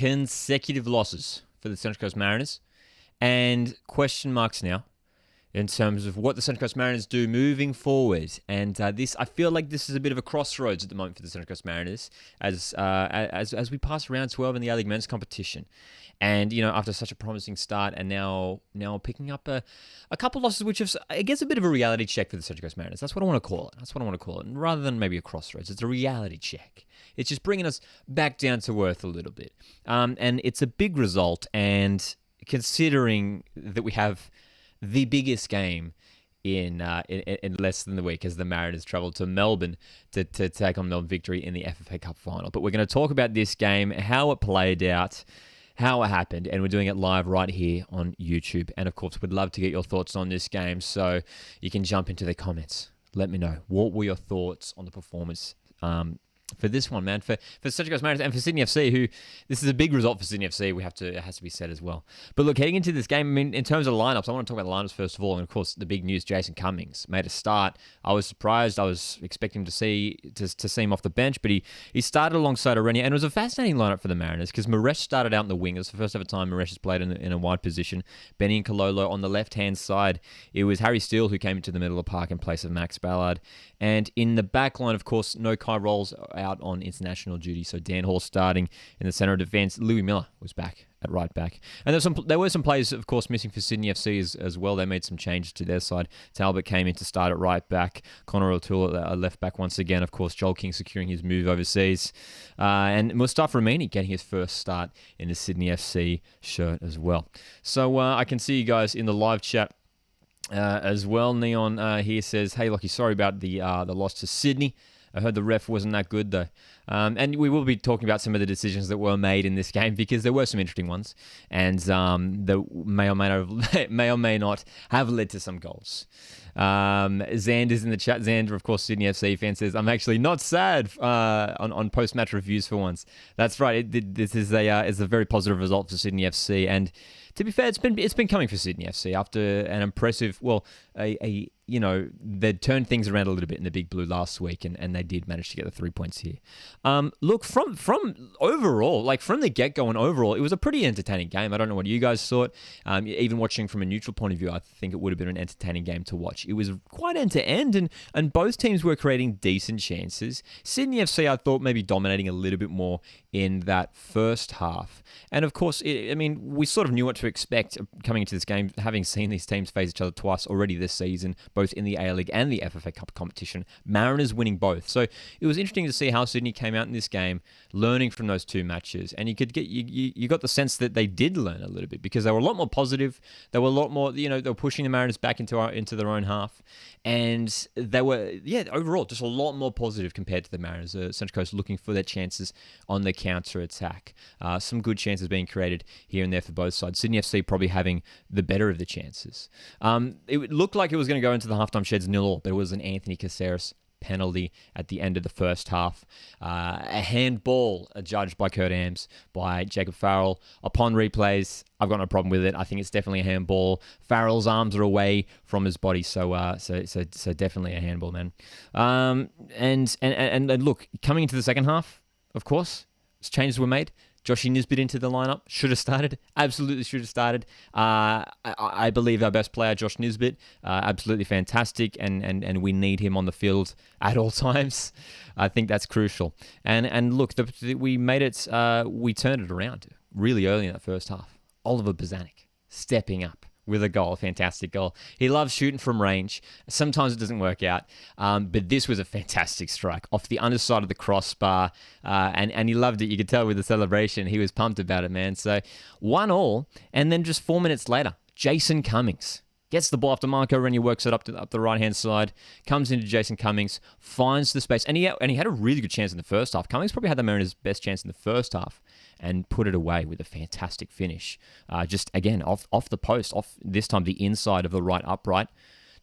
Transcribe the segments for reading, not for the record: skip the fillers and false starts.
consecutive losses for the Central Coast Mariners, and question marks now in terms of what the Central Coast Mariners do moving forward. And I feel like this is a bit of a crossroads at the moment for the Central Coast Mariners as we pass round 12 in the A-League men's competition. And, after such a promising start and now picking up a couple losses, which is, I guess, a bit of a reality check for the Central Coast Mariners. That's what I want to call it. And rather than maybe a crossroads, it's a reality check. It's just bringing us back down to earth a little bit. And it's a big result. And considering that we have the biggest game in less than the week as the Mariners travel to Melbourne to take on Melbourne Victory in the FFA Cup Final. But we're going to talk about this game, how it played out, how it happened, and we're doing it live right here on YouTube. And of course, we'd love to get your thoughts on this game, so you can jump into the comments. Let me know. What were your thoughts on the performance for this one, man? For Central Coast Mariners and for Sydney FC, who this is a big result for Sydney FC. It has to be said as well. But look, heading into this game, I mean, in terms of lineups, I want to talk about the lineups first of all. And of course, the big news: Jason Cummings made a start. I was surprised. I was expecting to see him off the bench, but he started alongside Arenia, and it was a fascinating lineup for the Mariners because Maresh started out in the wing. It was the first ever time Maresh has played in a wide position. Benny and Kalolo on the left hand side. It was Harry Steele who came into the middle of the park in place of Max Ballard, and in the back line, of course, no Kai Rolls out on international duty, so Dan Hall starting in the centre of defence. Louis Miller was back at right back, and there were some players, of course, missing for Sydney FC as well. They made some changes to their side. Talbot came in to start at right back, Connor O'Toole at left back once again. Of course, Joel King securing his move overseas, and Mustafa Ramini getting his first start in the Sydney FC shirt as well. So I can see you guys in the live chat. As well, Neon here says, "Hey, Lockie, sorry about the loss to Sydney. I heard the ref wasn't that good though." And we will be talking about some of the decisions that were made in this game because there were some interesting ones, and that may or may not have led to some goals. Xander's in the chat. Xander, of course, Sydney FC fan, says, "I'm actually not sad on post-match reviews for once." That's right. This is a very positive result for Sydney FC, and to be fair, it's been coming for Sydney FC after an impressive, they turned things around a little bit in the Big Blue last week, and they did manage to get the 3 points here. Look, from overall, like from the get-go and overall, it was a pretty entertaining game. I don't know what you guys thought. Even watching from a neutral point of view, I think it would have been an entertaining game to watch. It was quite end-to-end, and both teams were creating decent chances. Sydney FC, I thought, maybe dominating a little bit more in that first half. And of course, we sort of knew what to expect coming into this game, having seen these teams face each other twice already this season, both in the A-League and the FFA Cup competition. Mariners winning both. So it was interesting to see how Sydney came out in this game, learning from those two matches. And you got the sense that they did learn a little bit because they were a lot more positive. They were a lot more, they were pushing the Mariners back into their own half. And they were, overall, just a lot more positive compared to the Mariners. Central Coast looking for their chances on the counter-attack. Some good chances being created here and there for both sides. Sydney FC probably having the better of the chances. It looked like it was going to go into the halftime sheds 0-0, but it was an Anthony Caceres penalty at the end of the first half. A handball judged by Kurt Ams by Jacob Farrell. Upon replays, I've got no problem with it. I think it's definitely a handball. Farrell's arms are away from his body, so definitely a handball, man. And look, coming into the second half, of course, changes were made. Joshy Nisbet into the lineup. Should have started. Absolutely should have started. I believe our best player, Josh Nisbet, absolutely fantastic, and we need him on the field at all times. I think that's crucial. And look, we made it. We turned it around really early in that first half. Oliver Bozanic stepping up with a goal, a fantastic goal. He loves shooting from range. Sometimes it doesn't work out, but this was a fantastic strike off the underside of the crossbar, and he loved it. You could tell with the celebration. He was pumped about it, man. So 1-1, and then just 4 minutes later, Jason Cummings gets the ball after Marco Renier works it up the right-hand side, comes into Jason Cummings, finds the space, and he had a really good chance in the first half. Cummings probably had the Mariners' best chance in the first half and put it away with a fantastic finish. Just, again, off the post, off this time the inside of the right upright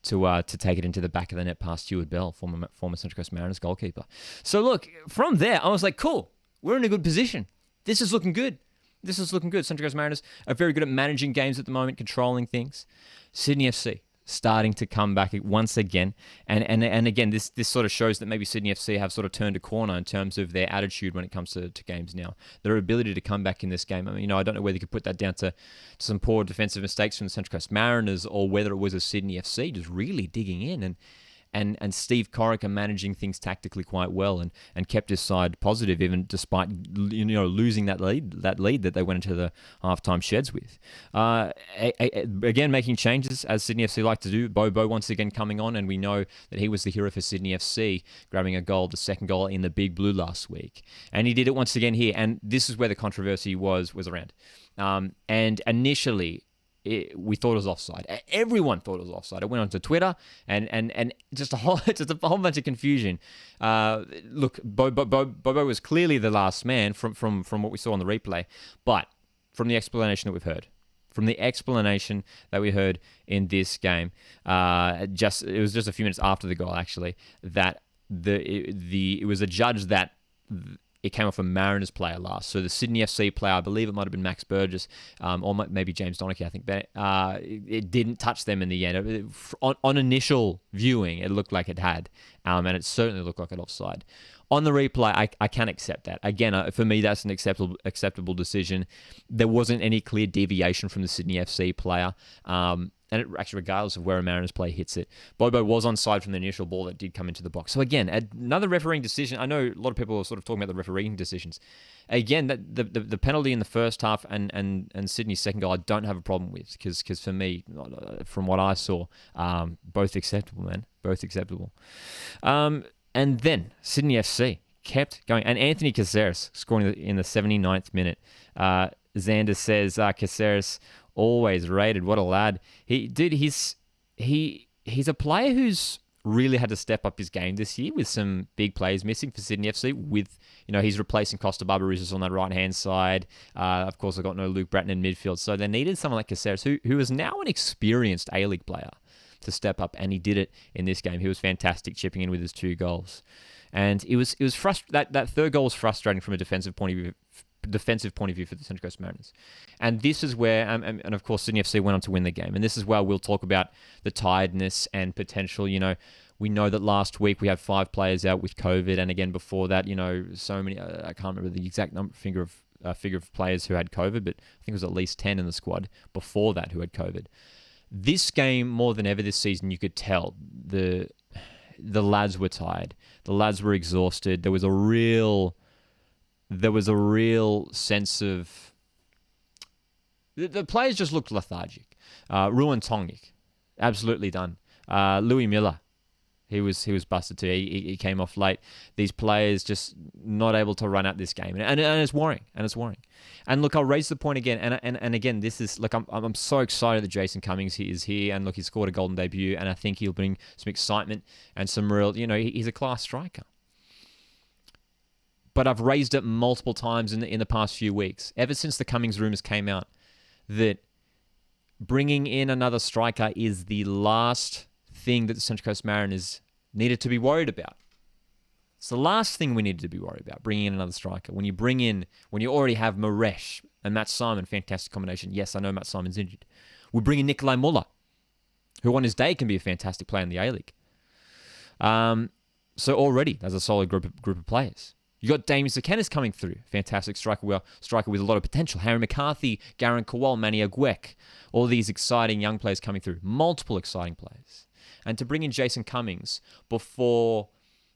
to take it into the back of the net past Stuart Bell, former Central Coast Mariners goalkeeper. So, look, from there, I was like, cool, we're in a good position. This is looking good. Central Coast Mariners are very good at managing games at the moment, controlling things. Sydney FC, starting to come back once again. And again, this sort of shows that maybe Sydney FC have sort of turned a corner in terms of their attitude when it comes to games now. Their ability to come back in this game. I mean, I don't know whether you could put that down to some poor defensive mistakes from the Central Coast Mariners or whether it was a Sydney FC just really digging in and Steve Corica managing things tactically quite well and kept his side positive even despite losing that lead that they went into the halftime sheds with. Again, making changes as Sydney FC like to do. Bobo once again coming on, and we know that he was the hero for Sydney FC, grabbing a goal, the second goal in the Big Blue last week, and he did it once again here. And this is where the controversy was around. And initially, we thought it was offside. Everyone thought it was offside. It went onto Twitter and just a whole bunch of confusion. Look, Bobo was clearly the last man from what we saw on the replay, but from the explanation that we've heard, in this game, it was just a few minutes after the goal actually that it was a judge that. It came off a Mariners player last. So the Sydney FC player, I believe it might have been Max Burgess, or maybe James Donachie, I think. But it didn't touch them in the end. On initial viewing, it looked like it had. And it certainly looked like an offside. On the replay, I can't accept that. Again, for me, that's an acceptable decision. There wasn't any clear deviation from the Sydney FC player. And actually, regardless of where a Mariners player hits it, Bobo was onside from the initial ball that did come into the box. So again, another refereeing decision. I know a lot of people are sort of talking about the refereeing decisions. Again, the penalty in the first half and Sydney's second goal, I don't have a problem with because for me, from what I saw, both acceptable, man, both acceptable. And then Sydney FC kept going, and Anthony Caceres scoring in the 79th minute. Xander says Caceres. Always rated. What a lad. He's a player who's really had to step up his game this year with some big players missing for Sydney FC. With, he's replacing Costa Barbarouses on that right-hand side. Of course, I've got no Luke Bratton in midfield. So they needed someone like Caceres, who is now an experienced A-League player, to step up, and he did it in this game. He was fantastic, chipping in with his 2 goals. And it was that third goal was frustrating from a defensive point of view for the Central Coast Mariners. And this is where, and of course, Sydney FC went on to win the game. And this is where we'll talk about the tiredness and potential. We know that last week we had 5 players out with COVID. And again, before that, so many, I can't remember the exact figure of players who had COVID, but I think it was at least 10 in the squad before that who had COVID. This game, more than ever this season, you could tell the lads were tired. The lads were exhausted. There was a real sense of... The players just looked lethargic. Ruan Tongik, absolutely done. Louis Miller, he was busted too. He came off late. These players just not able to run out this game. And it's worrying. And look, I'll raise the point again. And again, this is... Look, I'm so excited that Jason Cummings is here. And look, he scored a golden debut. And I think he'll bring some excitement and some real... he's a class striker. But I've raised it multiple times in the past few weeks, ever since the Cummings rumours came out, that bringing in another striker is the last thing that the Central Coast Mariners needed to be worried about. It's the last thing we needed to be worried about, bringing in another striker. When you already have Maresh and Matt Simon, fantastic combination. Yes, I know Matt Simon's injured. We bring in Nikolai Muller, who on his day can be a fantastic player in the A-League. So already, there's a solid group of players. You got Damien Sekenis coming through. Fantastic striker with a lot of potential. Harry McCarthy, Garen Kowal, Manny Agwek. All these exciting young players coming through. Multiple exciting players. And to bring in Jason Cummings before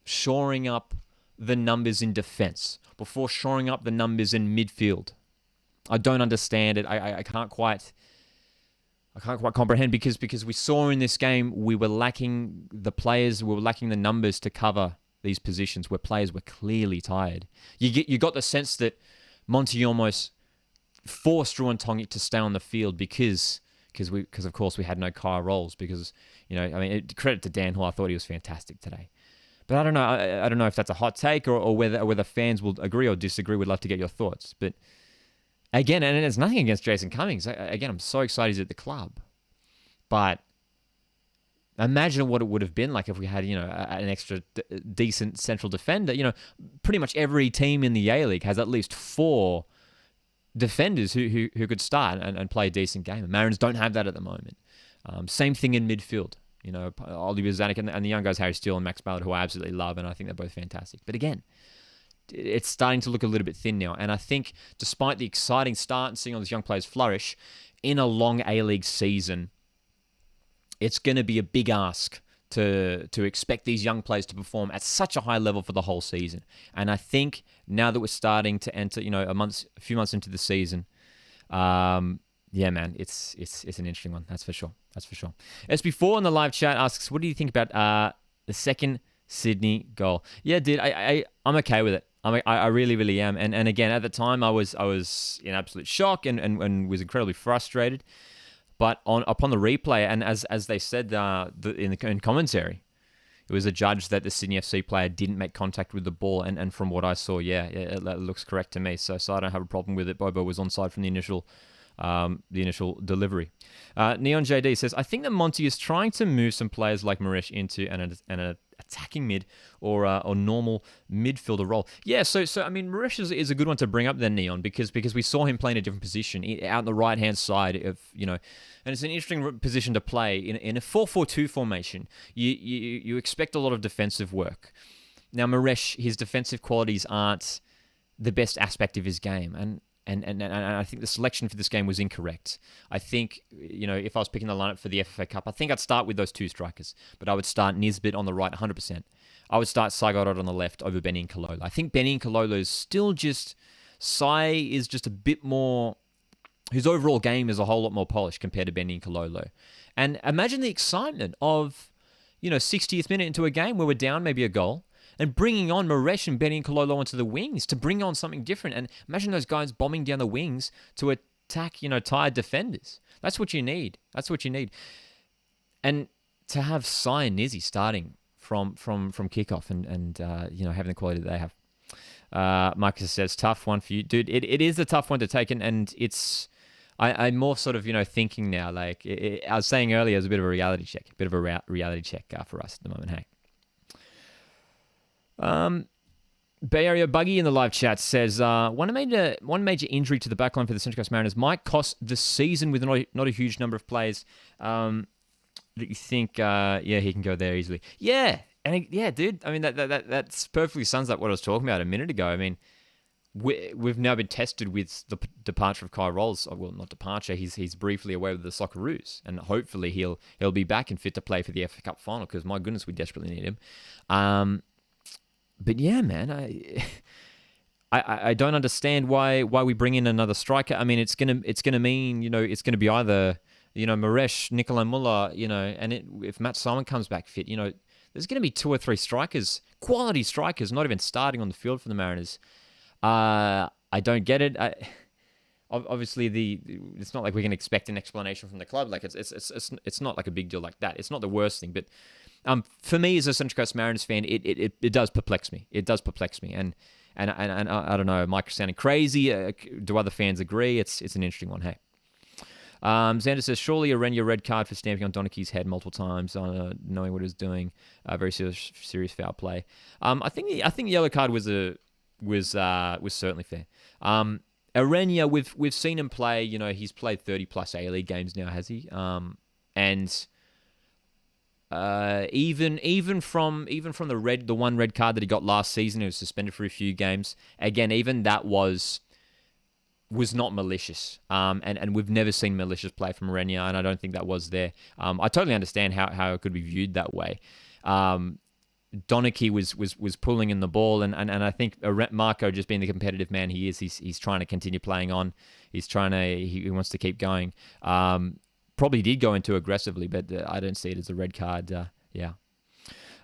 shoring up the numbers in defense, before shoring up the numbers in midfield. I don't understand it. I can't quite comprehend because we saw in this game we were lacking the players, we were lacking the numbers to cover these positions where players were clearly tired. You got the sense that Monty almost forced Ruan Tongik to stay on the field because of course we had no Kyle Rolls because credit to Dan Hall, I thought he was fantastic today. But I don't know. I don't know if that's a hot take or whether fans will agree or disagree. We'd love to get your thoughts. But again, and it's nothing against Jason Cummings. Again, I'm so excited he's at the club. But imagine what it would have been like if we had, an extra decent central defender. Pretty much every team in the A-League has at least 4 defenders who could start and play a decent game. The Mariners don't have that at the moment. Same thing in midfield. Oliver Zanuck and the young guys, Harry Steele and Max Ballard, who I absolutely love, and I think they're both fantastic. But again, it's starting to look a little bit thin now. And I think despite the exciting start and seeing all these young players flourish, in a long A-League season, it's going to be a big ask to expect these young players to perform at such a high level for the whole season. And I think now that we're starting to enter, a few months into the season, yeah, man, it's an interesting one. That's for sure. SB4 in the live chat asks, what do you think about the second Sydney goal? Yeah, dude, I'm okay with it. I really, really am. And again, at the time, I was in absolute shock and was incredibly frustrated. But upon the replay, and as they said in commentary, it was adjudged that the Sydney FC player didn't make contact with the ball. And from what I saw, it looks correct to me. So I don't have a problem with it. Bobo was onside from the initial delivery. Neon JD says, I think that Monty is trying to move some players like Maresh into an attacking mid or normal midfielder role. Yeah, so I mean, Maresh is a good one to bring up then, Neon, because we saw him play in a different position out on the right hand side of and it's an interesting position to play in a 4-4-2 formation. You expect a lot of defensive work. Now Maresh, his defensive qualities aren't the best aspect of his game, and I think the selection for this game was incorrect. I think, if I was picking the lineup for the FFA Cup, I think I'd start with those two strikers. But I would start Nisbet on the right, 100%. I would start Saigorod on the left over Benny and Kalolo. I think Benny and Kalolo is still just... Sai is just a bit more... His overall game is a whole lot more polished compared to Benny and Kalolo. And imagine the excitement of, 60th minute into a game where we're down maybe a goal, and bringing on Maresh and Benny and Kalolo onto the wings to bring on something different. And imagine those guys bombing down the wings to attack, tired defenders. That's what you need. And to have Sai and Nizzy starting from kickoff and having the quality that they have. Marcus says, tough one for you. Dude, it is a tough one to take. And it's... I'm more sort of, thinking now, like... I was saying earlier, it's a bit of a reality check. For us at the moment, hey. Bay Area Buggy in the live chat says, one major injury to the backline for the Central Coast Mariners might cost the season with not a huge number of players. Do you think, he can go there easily? Yeah. And dude, I mean, that's perfectly sums up what I was talking about a minute ago. I mean, we've now been tested with the departure of Kai Rolls. Well, not departure. He's briefly away with the Socceroos, and hopefully he'll be back and fit to play for the FA Cup Final, because my goodness, we desperately need him. But yeah, man, I don't understand why we bring in another striker. I mean, it's gonna mean it's gonna be either Maresh, Nikolai Muller, and if Matt Simon comes back fit, there's gonna be 2 or 3 strikers, quality strikers, not even starting on the field for the Mariners. I don't get it. Obviously, it's not like we can expect an explanation from the club. Like it's not like a big deal like that. It's not the worst thing, but. For me as a Central Coast Mariners fan, it does perplex me. It does perplex me, and I don't know. Am I sounding crazy? Do other fans agree? It's an interesting one. Hey, Xander says, surely a Renya red card for stamping on Donachie's head multiple times, knowing what he was doing. Very serious foul play. I think the yellow card was certainly fair. Arenya, we've seen him play. He's played 30 plus A-League games now, has he? And even from the one red card that he got last season, he was suspended for a few games. Again, even that was not malicious. And we've never seen malicious play from Renya, and I don't think that was there. I totally understand how it could be viewed that way. Donachie was pulling in the ball, and I think Marco, just being the competitive man he is, he's trying to continue playing on. He wants to keep going. Probably did go in too aggressively, but I don't see it as a red card.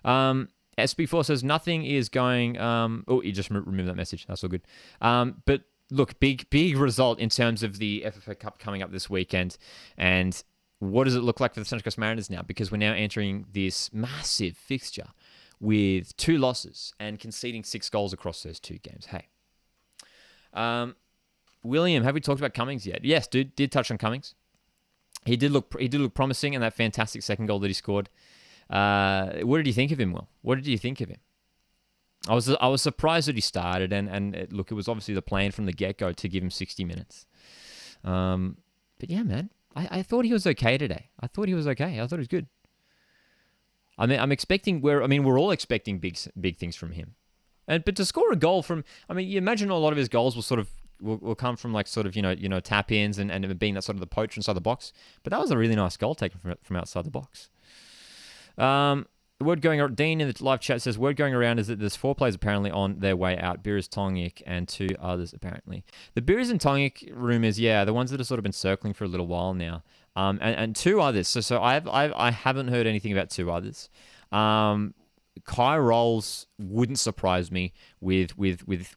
SB4 says nothing is going... you just removed that message. That's all good. But look, big result in terms of the FFA Cup coming up this weekend. And what does it look like for the Central Coast Mariners now? Because we're now entering this massive fixture with 2 losses and conceding 6 goals across those 2 games. Hey. William, have we talked about Cummings yet? Yes, dude, did touch on Cummings. He did look promising in that fantastic second goal that he scored. What did you think of him, Will? What did you think of him? I was surprised that he started, and it was obviously the plan from the get-go to give him 60 minutes. But yeah, man, I thought he was okay today. I thought he was okay. I thought he was good. I mean, we're all expecting big things from him. But to score a goal from, I mean, you imagine a lot of his goals will come from like sort of, tap ins and being that sort of the poacher inside the box. But that was a really nice goal taken from outside the box. The word going around, Dean in the live chat says, word going around is that there's 4 players apparently on their way out. Beerus, Tongik, and 2 others apparently. The Beerus and Tongik rumors, yeah, the ones that have sort of been circling for a little while now. And 2 others. So I haven't heard anything about 2 others. Kai Rolls wouldn't surprise me with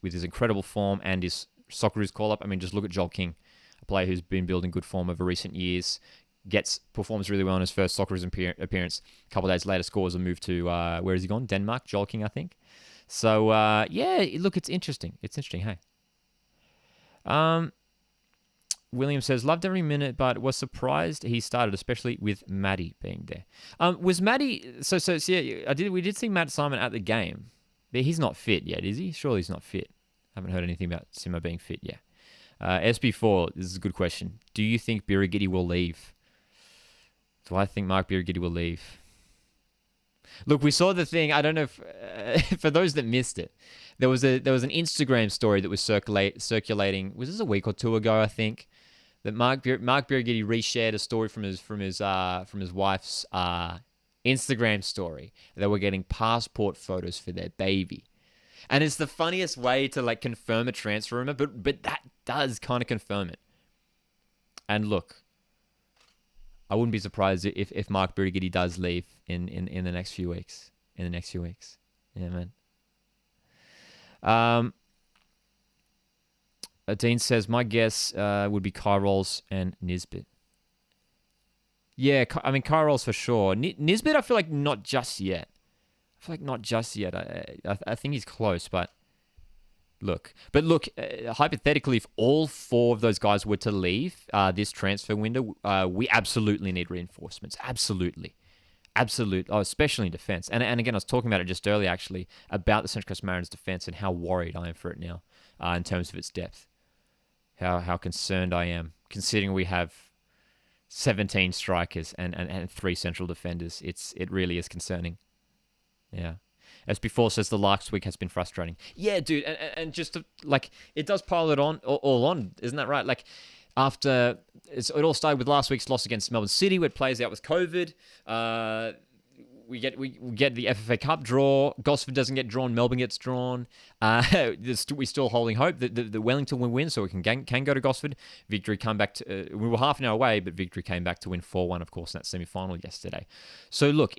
his incredible form and his Socceroos call-up. I mean, just look at Joel King, a player who's been building good form over recent years. Performs really well in his first Socceroos appearance. A couple of days later, scores a move to, where has he gone? Denmark, Joel King, I think. So, yeah, look, it's interesting. It's interesting, hey. William says, loved every minute, but was surprised he started, especially with Maddie being there. Was Maddie... So yeah, we did see Matt Simon at the game. But he's not fit yet, is he? Surely he's not fit. Haven't heard anything about Simo being fit yet. SB4, this is a good question. Do you think Birigidi will leave? Do I think Mark Birigidi will leave? Look, we saw the thing. I don't know if for those that missed it, there was an Instagram story that was circulating. Was this a week or 2 ago? I think that Mark Birigidi reshared a story from his wife's Instagram story. They were getting passport photos for their baby, and it's the funniest way to like confirm a transfer rumor, but that does kind of confirm it. And look, I wouldn't be surprised if Mark Birigidi does leave in the next few weeks. Yeah, man. Dean says, my guess would be Kai Rolls and Nisbet. Yeah, I mean, Kai Rolls for sure. Nisbet, I feel like not just yet. I think he's close, but look, hypothetically, if all 4 of those guys were to leave this transfer window, we absolutely need reinforcements. Absolutely. Oh, especially in defense. And again, I was talking about it just earlier, actually, about the Central Coast Mariners defense and how worried I am for it now in terms of its depth. How concerned I am, considering we have 17 strikers and 3 central defenders. It really is concerning. Yeah. As before says, the last week has been frustrating. Yeah, dude, and just to, like, it does pile it on, all on, isn't that right? Like, after it all started with last week's loss against Melbourne City, where it plays out with COVID. We get the FFA Cup draw. Gosford doesn't get drawn. Melbourne gets drawn. We're still holding hope that Wellington will win, so we can go to Gosford. Victory come back to. We were half an hour away, but Victory came back to win 4-1, of course, in that semi-final yesterday. So look,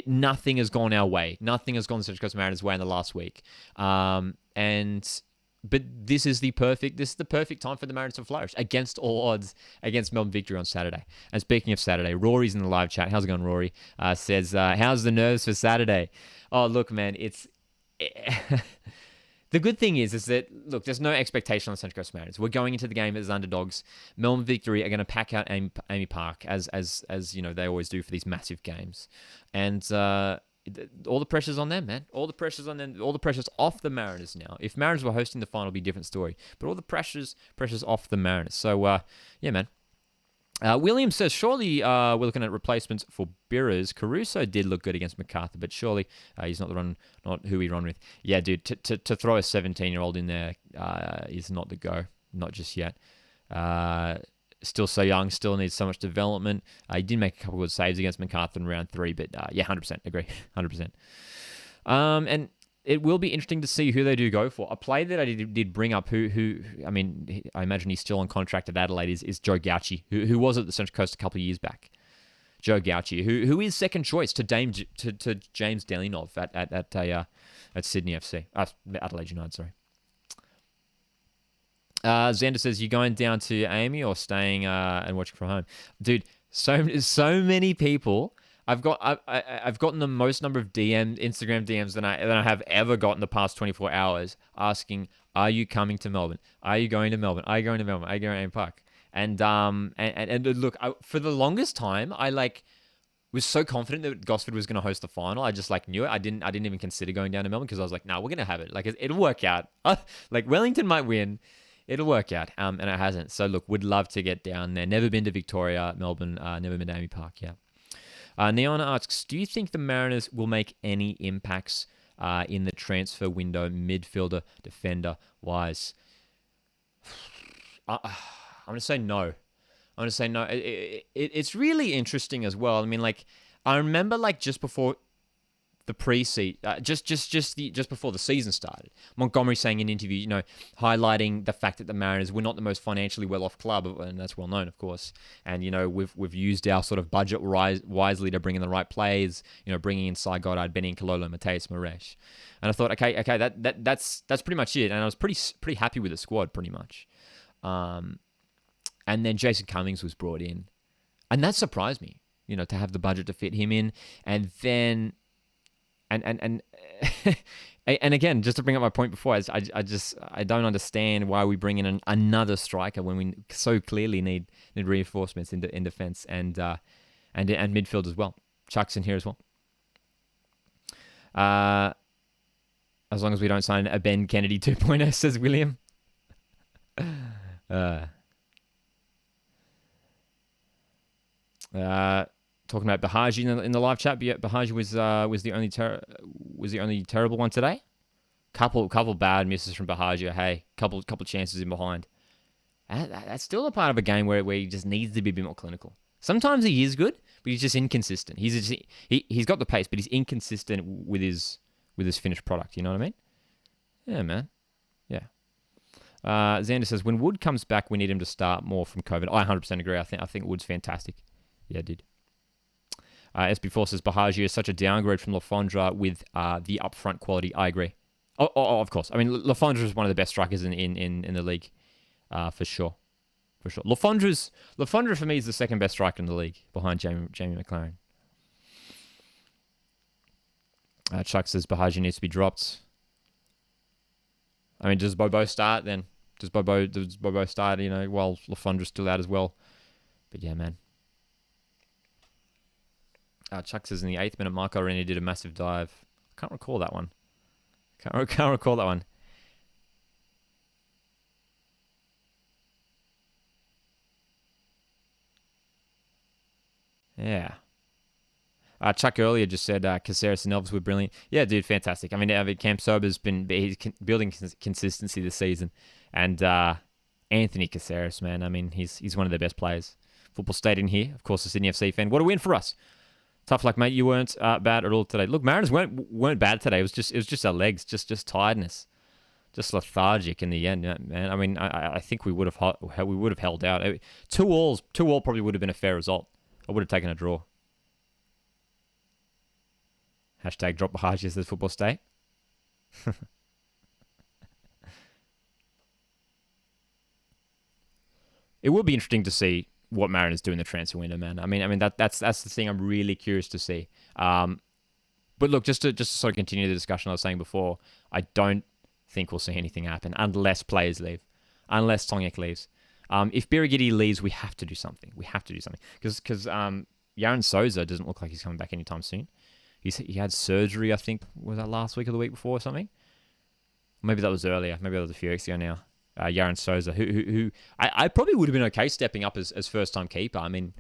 nothing has gone our way. Nothing has gone the Central Coast Mariners' way in the last week. But this is the perfect time for the Mariners to flourish against all odds against Melbourne Victory on Saturday. And speaking of Saturday, Rory's in the live chat. How's it going, Rory? Says, how's the nerves for Saturday? Oh, look, man, the good thing is that, look, there's no expectation on the Central Coast Mariners. We're going into the game as underdogs. Melbourne Victory are going to pack out Amy Park as you know they always do for these massive games, and all the pressure's on them, man. All the pressure's on them. All the pressure's off the Mariners now. If Mariners were hosting the final, it'd be a different story. But all the pressure's off the Mariners. So yeah, man. William says, surely we're looking at replacements for Birras. Caruso did look good against MacArthur, but surely he's not who we run with. Yeah, dude, to throw a 17-year-old in there is not the go. Not just yet. Still so young, still needs so much development. He did make a couple of good saves against MacArthur in round 3, but yeah, 100%, agree, 100%. And it will be interesting to see who they do go for. A player that I did bring up, who I mean, I imagine he's still on contract at Adelaide, is Joe Gauci, who was at the Central Coast a couple of years back. Joe Gauci, who is second choice to James Delinov at Sydney FC, Adelaide United, sorry. Xander says, you going down to Amy or staying and watching from home? Dude, so many people. I've gotten the most number of Instagram DMs than I have ever gotten the past 24 hours asking, are you coming to Melbourne? Are you going to Melbourne? Are you going to Melbourne? Are you going to Amy Park? And look, for the longest time, I was so confident that Gosford was going to host the final. I just knew it. I didn't even consider going down to Melbourne because I was like, nah, we're going to have it. It'll work out. Wellington might win. It'll work out, and it hasn't. So look, would love to get down there. Never been to Victoria, Melbourne. Never been to Amy Park. Yeah. Neon asks, do you think the Mariners will make any impacts in the transfer window, midfielder, defender wise? I'm going to say no. I'm going to say no. It's really interesting as well. I mean, like, I remember, like, just before the pre-season, just before the season started, Montgomery saying in an interview, highlighting the fact that the Mariners were not the most financially well-off club, and that's well known, of course. And we've used our sort of budget wisely to bring in the right players. Bringing in Cy Goddard, Benny Cololo, Mateus Maresh. And I thought, okay, that's pretty much it. And I was pretty happy with the squad, pretty much. And then Jason Cummings was brought in, and that surprised me. To have the budget to fit him in, and then. And again, just to bring up my point before, I don't understand why we bring in another striker when we so clearly need reinforcements in defense and midfield as well. Chuck's in here as well. As long as we don't sign a Ben Kennedy 2.0, says William. Talking about Bahaji in the live chat, but Bahaji was the only terrible one today. Couple bad misses from Bahaji. Hey, couple chances in behind. That's still a part of a game where he just needs to be a bit more clinical. Sometimes he is good, but he's just inconsistent. He's got the pace, but he's inconsistent with his finished product. You know what I mean? Yeah, man. Yeah. Xander says when Wood comes back, we need him to start more from COVID. I 100% agree. I think Wood's fantastic. Yeah, dude. SB4 says Bahaji is such a downgrade from Lafondra with the upfront quality. I agree. Oh, of course. I mean, Lafondra is one of the best strikers in the league, for sure. For sure. Lafondra for me is the second best striker in the league behind Jamie McLaren. Chuck says Bahaji needs to be dropped. I mean, does Bobo start then? Does Bobo start, while Lafondra's still out as well? But yeah, man. Chuck says in the 8th minute, Marco Rennie did a massive dive. Can't recall that one. Can't recall that one. Yeah. Chuck earlier just said Caceres and Elvis were brilliant. Yeah, dude, fantastic. I mean, Cam Sober's he's building consistency this season. And Anthony Caceres, man, I mean, he's one of their best players. Football Stadium here, of course, a Sydney FC fan. What a win for us. Tough luck, mate. You weren't bad at all today. Look, Mariners weren't bad today. It was just our legs, just tiredness, just lethargic in the end, man. I mean, I think we would have held out. 2-all probably would have been a fair result. I would have taken a draw. Hashtag drop Bahaji says Football State. It would be interesting to see what Mariners do in the transfer window, man. I mean that's the thing I'm really curious to see. But look, just to sort of continue the discussion I was saying before, I don't think we'll see anything happen unless players leave, unless Tongek leaves. If Birigidi leaves, we have to do something. Because Yaron Souza doesn't look like he's coming back anytime soon. He had surgery, I think, was that last week or the week before or something? Maybe that was earlier. Maybe that was a few weeks ago now. Yaron Souza, who I probably would have been okay stepping up as first-time keeper. I mean,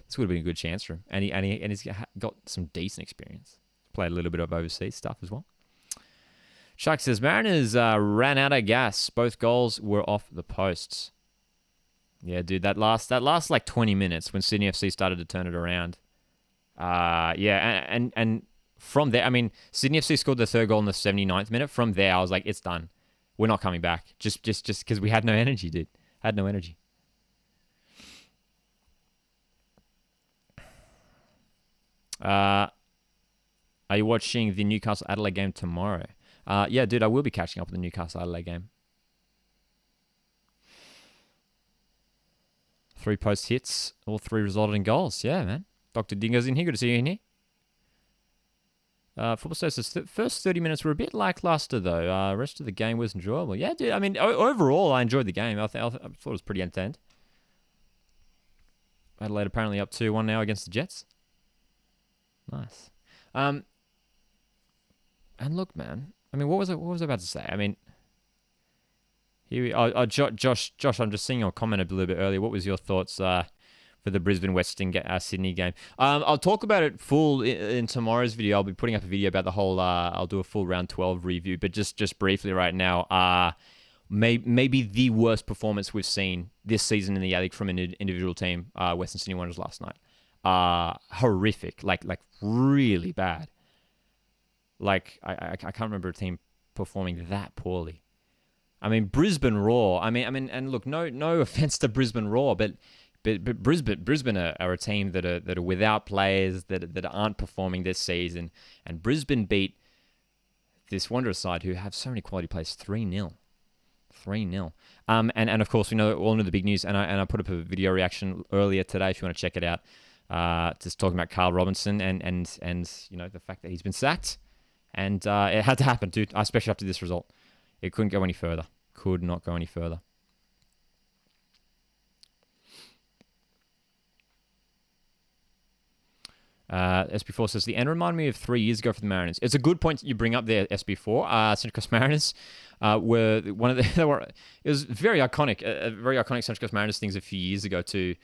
this would have been a good chance for him. And he's got some decent experience. Played a little bit of overseas stuff as well. Shark says, Mariners ran out of gas. Both goals were off the posts. Yeah, dude, that last like 20 minutes when Sydney FC started to turn it around. Yeah, and from there, I mean, Sydney FC scored the third goal in the 79th minute. From there, I was like, it's done. We're not coming back. Just because we had no energy, dude. Had no energy. Are you watching the Newcastle Adelaide game tomorrow? Yeah, dude, I will be catching up with the Newcastle Adelaide game. 3 post hits, all 3 resulted in goals. Yeah, man. Dr. Dingo's in here. Good to see you in here. Football State says first 30 minutes were a bit lackluster, though. Rest of the game was enjoyable. Yeah, dude. I mean, overall, I enjoyed the game. I thought it was pretty entertained. Adelaide apparently up 2-1 now against the Jets. Nice. And look, man. I mean, what was I about to say? I mean, Josh, I'm just seeing your comment a little bit earlier. What was your thoughts for the Brisbane Western Sydney game? I'll talk about it full in tomorrow's video. I'll be putting up a video about the whole. I'll do a full round 12 review, but just briefly right now. Maybe the worst performance we've seen this season in the A-League from an individual team, Western Sydney Wanderers last night. Horrific, like really bad. Like I can't remember a team performing that poorly. I mean, Brisbane Roar. I mean, and look, no offense to Brisbane Roar, but Brisbane are a team that are without players that aren't performing this season, and Brisbane beat this Wanderers side who have so many quality players 3-0. 3-0. And of course we all know the big news, and I put up a video reaction earlier today if you want to check it out. Just talking about Carl Robinson and you know the fact that he's been sacked, and it had to happen, dude. Especially after this result, it couldn't go any further. Could not go any further. SB4 says, the end reminded me of 3 years ago for the Mariners. It's a good point you bring up there, SB4. Central Coast Mariners were one of the... it was very iconic, very iconic Central Coast Mariners things a few years ago to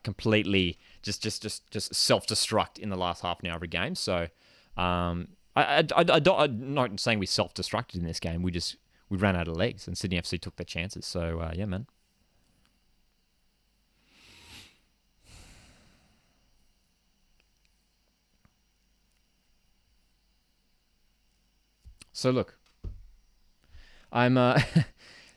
completely just self-destruct in the last half an hour of a game. So I'm not saying we self-destructed in this game. We ran out of legs and Sydney FC took their chances. So, yeah, man. So look, I'm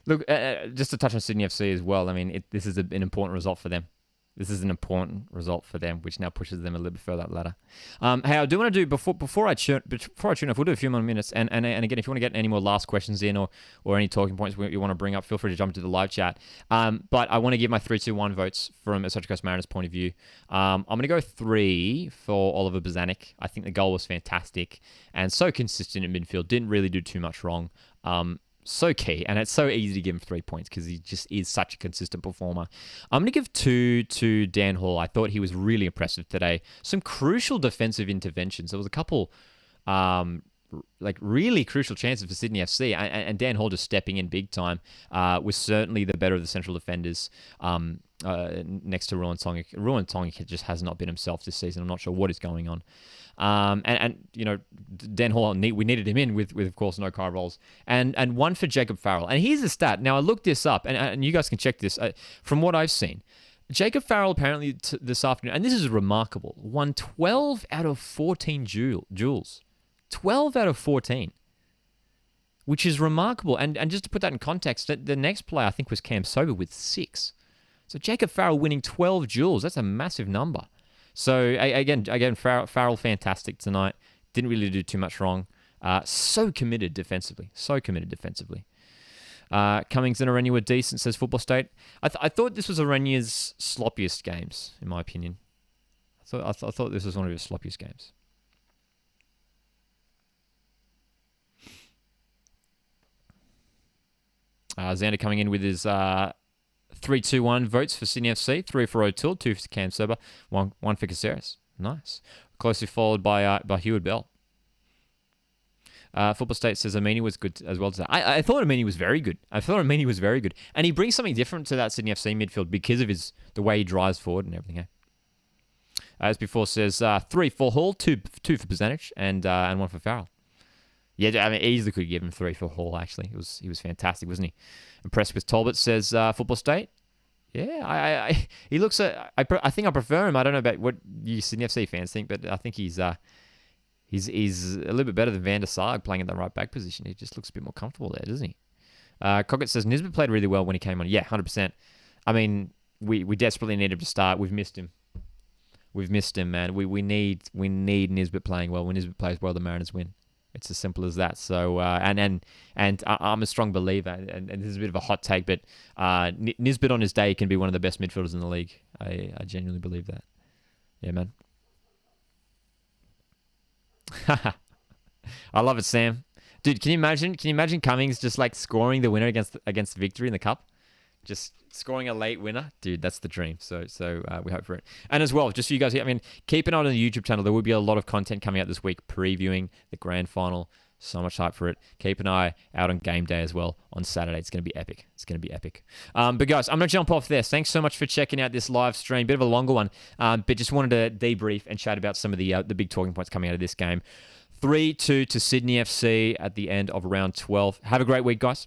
look just to touch on Sydney FC as well. I mean, this is an important result for them. This is an important result for them, which now pushes them a little bit further up the ladder. Hey, I do want to do before I tune off, we'll do a few more minutes. And again, if you want to get any more last questions in or any talking points you want to bring up, feel free to jump into the live chat. But I want to give my 3-2-1 votes from a Central Coast Mariners point of view. I'm going to go 3 for Oliver Bozanic. I think the goal was fantastic and so consistent in midfield. Didn't really do too much wrong. So key, and it's so easy to give him 3 points because he just is such a consistent performer. I'm going to give 2 to Dan Hall. I thought he was really impressive today. Some crucial defensive interventions. There was a couple really crucial chances for Sydney FC, and Dan Hall just stepping in big time was certainly the better of the central defenders next to Ruan Tongic. Ruan Tongic just has not been himself this season. I'm not sure what is going on. And you know, Dan Hall, we needed him in with of course no Kai Rolls, and 1 for Jacob Farrell. And here's the stat. Now I looked this up, and you guys can check this. From what I've seen, Jacob Farrell apparently this afternoon, and this is remarkable, won 12 out of 14 duels. 12 out of 14, which is remarkable. And just to put that in context, the next player I think was Cam Sober with 6. So Jacob Farrell winning 12 duels, that's a massive number. So again, Farrell fantastic tonight. Didn't really do too much wrong. So committed defensively. Cummings and Orenia were decent, says Football State. I thought this was Orenia's sloppiest games, in my opinion. I thought this was one of his sloppiest games. Xander coming in with his 3-2-1 votes for Sydney FC, 3 for O'Toole, 2 for Cam Sober, 1 for Caceres. Nice. Closely followed by Heward Bell. Football State says Amini was good as well today. I thought Amini was very good. And he brings something different to that Sydney FC midfield because of the way he drives forward and everything. As before says 3 for Hall, 2 for Bozanic, and 1 for Farrell. Yeah, I mean, easily could give him 3 for Hall, actually. He was fantastic, wasn't he? Impressed with Talbot, says Football State. Yeah, he looks... I think I prefer him. I don't know about what you Sydney FC fans think, but I think he's a little bit better than Van der Sarg playing in the right back position. He just looks a bit more comfortable there, doesn't he? Cockett says Nisbet played really well when he came on. Yeah, 100%. I mean, we desperately need him to start. We've missed him. Man. We need Nisbet playing well. When Nisbet plays well, the Mariners win. It's as simple as that. So, and I'm a strong believer, and this is a bit of a hot take, but Nisbet on his day can be one of the best midfielders in the league. I genuinely believe that. Yeah, man. I love it, Sam. Dude, can you imagine Cummings just like scoring the winner against Victory in the Cup? Just scoring a late winner, dude, that's the dream. So we hope for it. And as well, just so you guys, I mean, keep an eye on the YouTube channel. There will be a lot of content coming out this week previewing the grand final. So much hype for it. Keep an eye out on game day as well on Saturday. It's going to be epic. It's going to be epic. But guys, I'm going to jump off there. Thanks so much for checking out this live stream. Bit of a longer one, but just wanted to debrief and chat about some of the big talking points coming out of this game. 3-2 to Sydney FC at the end of round 12. Have a great week, guys.